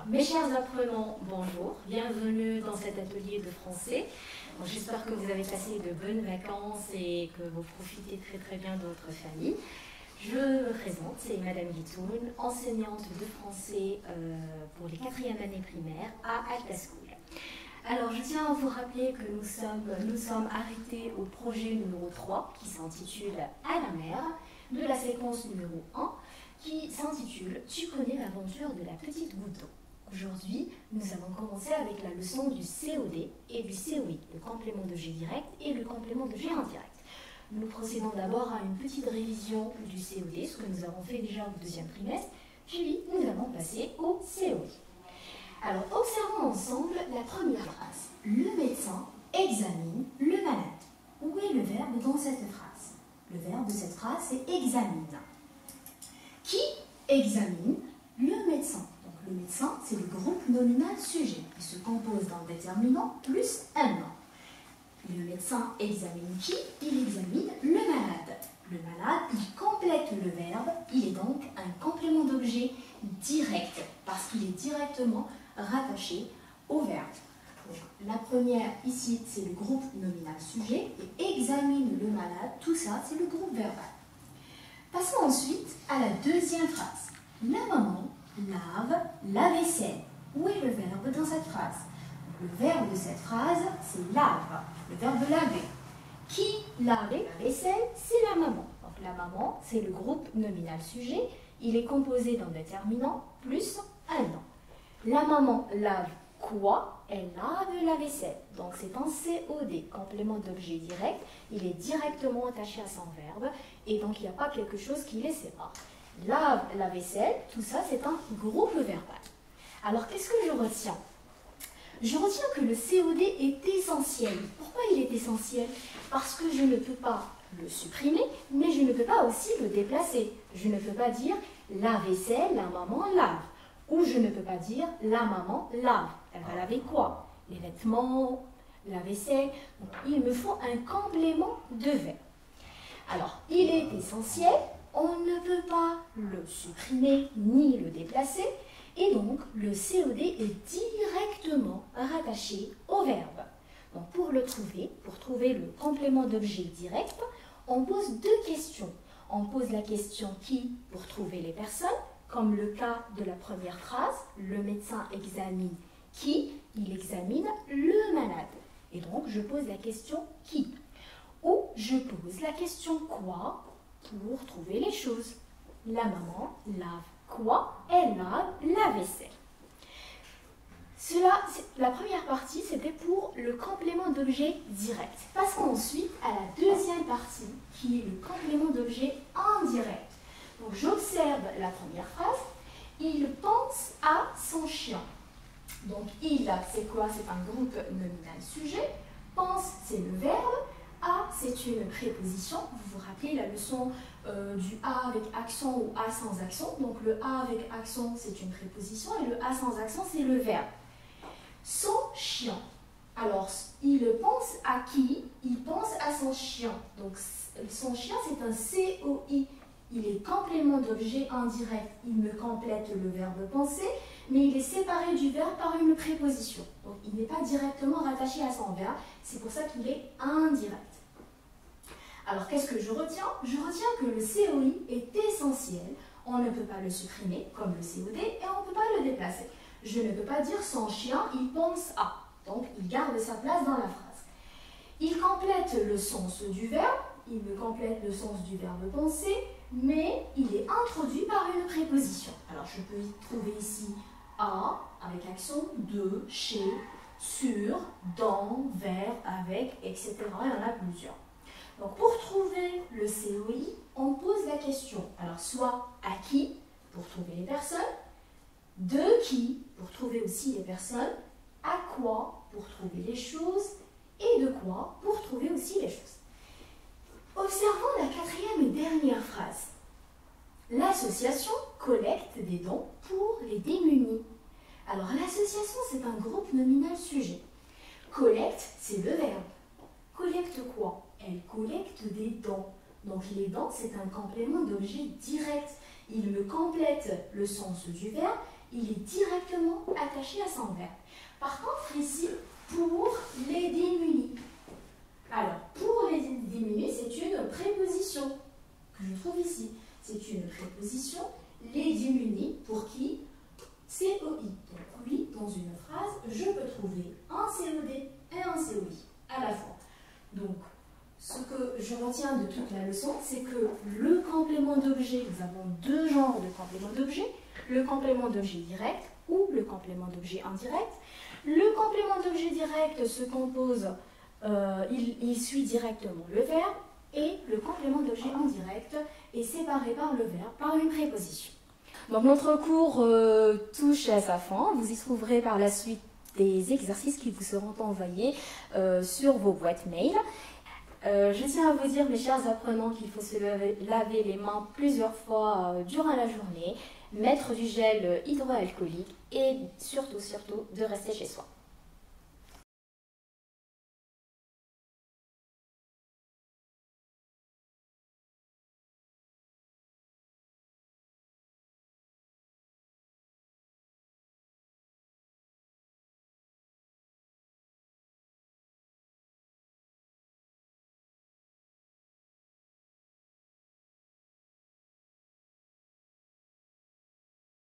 Mes chers apprenants, bonjour, bienvenue dans cet atelier de français. J'espère que vous avez passé de bonnes vacances et que vous profitez très bien de votre famille. Je me présente, c'est Madame Guitoun, enseignante de français pour les 4e années primaires à Alta School. Alors je tiens à vous rappeler que nous sommes arrêtés au projet numéro 3 qui s'intitule À la mer, de la séquence numéro 1 qui s'intitule Tu connais l'aventure de la petite goutte d'eau. Aujourd'hui, nous allons commencer avec la leçon du COD et du COI, le complément d'objet direct et le complément d'objet indirect. Nous procédons d'abord à une petite révision du COD, ce que nous avons fait déjà au 2e trimestre, puis nous allons passer au COI. Alors, observons ensemble la première phrase. Le médecin examine le malade. Où est le verbe dans cette phrase? Le verbe de cette phrase, c'est examine. Qui examine? Le médecin. Donc, le médecin, c'est le groupe nominal sujet. Il se compose d'un déterminant plus un nom. Le médecin examine qui? Il examine le malade. Le malade, il complète le verbe. Il est donc un complément d'objet direct parce qu'il est directement rattaché au verbe. Donc, la première ici, c'est le groupe nominal sujet et examine le malade. Tout ça, c'est le groupe verbal. Passons ensuite à la deuxième phrase. La maman lave la vaisselle. Où est le verbe dans cette phrase? Le verbe de cette phrase, c'est lave, le verbe laver. Qui lave la vaisselle? C'est la maman. Donc la maman, c'est le groupe nominal sujet. Il est composé d'un déterminant plus un nom. La maman lave quoi? Elle lave la vaisselle. Donc c'est un COD, complément d'objet direct. Il est directement attaché à son verbe et donc il n'y a pas quelque chose qui les sépare. Lave la vaisselle, tout ça c'est un groupe verbal. Alors qu'est-ce que je retiens? Je retiens que le COD est essentiel. Pourquoi il est essentiel? Parce que je ne peux pas le supprimer, mais je ne peux pas aussi le déplacer. Je ne peux pas dire la vaisselle, la maman lave. Ou je ne peux pas dire la maman lave. Elle va laver quoi? Les vêtements, la vaisselle. Donc, il me faut un complément de verbe. Alors, il est essentiel. On ne peut pas le supprimer ni le déplacer. Et donc, le COD est directement rattaché au verbe. Donc, pour trouver le complément d'objet direct, on pose deux questions. On pose la question qui pour trouver les personnes, comme le cas de la première phrase, le médecin examine qui? Il examine le malade. Et donc, je pose la question qui? Ou je pose la question quoi pour trouver les choses. La maman lave quoi? Elle lave la vaisselle. La première partie, c'était pour le complément d'objet direct. Passons ensuite à la deuxième partie, qui est le complément d'objet indirect. Donc, j'observe la première phrase. Il pense à son chien. Donc, il, c'est quoi? C'est un groupe nominal sujet. Pense, c'est le verbe. À, c'est une préposition. Vous vous rappelez la leçon du A avec accent ou A sans accent. Donc, le A avec accent, c'est une préposition. Et le A sans accent, c'est le verbe. Son chien. Alors, il pense à qui? Il pense à son chien. Donc, son chien, c'est un COI. Il est complément d'objet indirect. Il me complète le verbe penser, mais il est séparé du verbe par une préposition. Donc, il n'est pas directement rattaché à son verbe. C'est pour ça qu'il est indirect. Alors, qu'est-ce que je retiens? Je retiens que le COI est essentiel. On ne peut pas le supprimer, comme le COD, et on ne peut pas le déplacer. Je ne peux pas dire son chien, il pense à. Donc, il garde sa place dans la phrase. Il complète le sens du verbe. Il me complète le sens du verbe penser, mais il est introduit par une préposition. Alors, je peux y trouver ici à, avec accent, de, chez, sur, dans, vers, avec, etc. Il y en a plusieurs. Donc, pour trouver le COI, on pose la question. Alors, soit à qui, pour trouver les personnes, de qui, pour trouver aussi les personnes, à quoi, pour trouver les choses, et de quoi, pour trouver aussi les choses. Observons la 4e et dernière phrase. L'association collecte des dons pour les démunis. Alors, l'association, c'est un groupe nominal sujet. Collecte, c'est le verbe. Collecte quoi? Elle collecte des dons. Donc, les dons, c'est un complément d'objet direct. Il me complète le sens du verbe il est directement attaché à son verbe. Par contre, ici, pour les démunis. Alors, pour les démunis, c'est une préposition que je trouve ici. C'est une préposition, les démunis, pour qui COI. Donc oui, dans une phrase, je peux trouver un COD et un COI à la fois. Donc, ce que je retiens de toute la leçon, c'est que le complément d'objet, nous avons deux genres de complément d'objet, le complément d'objet direct ou le complément d'objet indirect. Le complément d'objet direct se compose, il suit directement le verbe, et le complément d'objet indirect est séparé par le verbe, par une préposition. Donc notre cours touche à sa fin. Vous y trouverez par la suite des exercices qui vous seront envoyés sur vos boîtes mail. Je tiens à vous dire, mes chers apprenants, qu'il faut se laver les mains plusieurs fois durant la journée, mettre du gel hydroalcoolique et surtout de rester chez soi.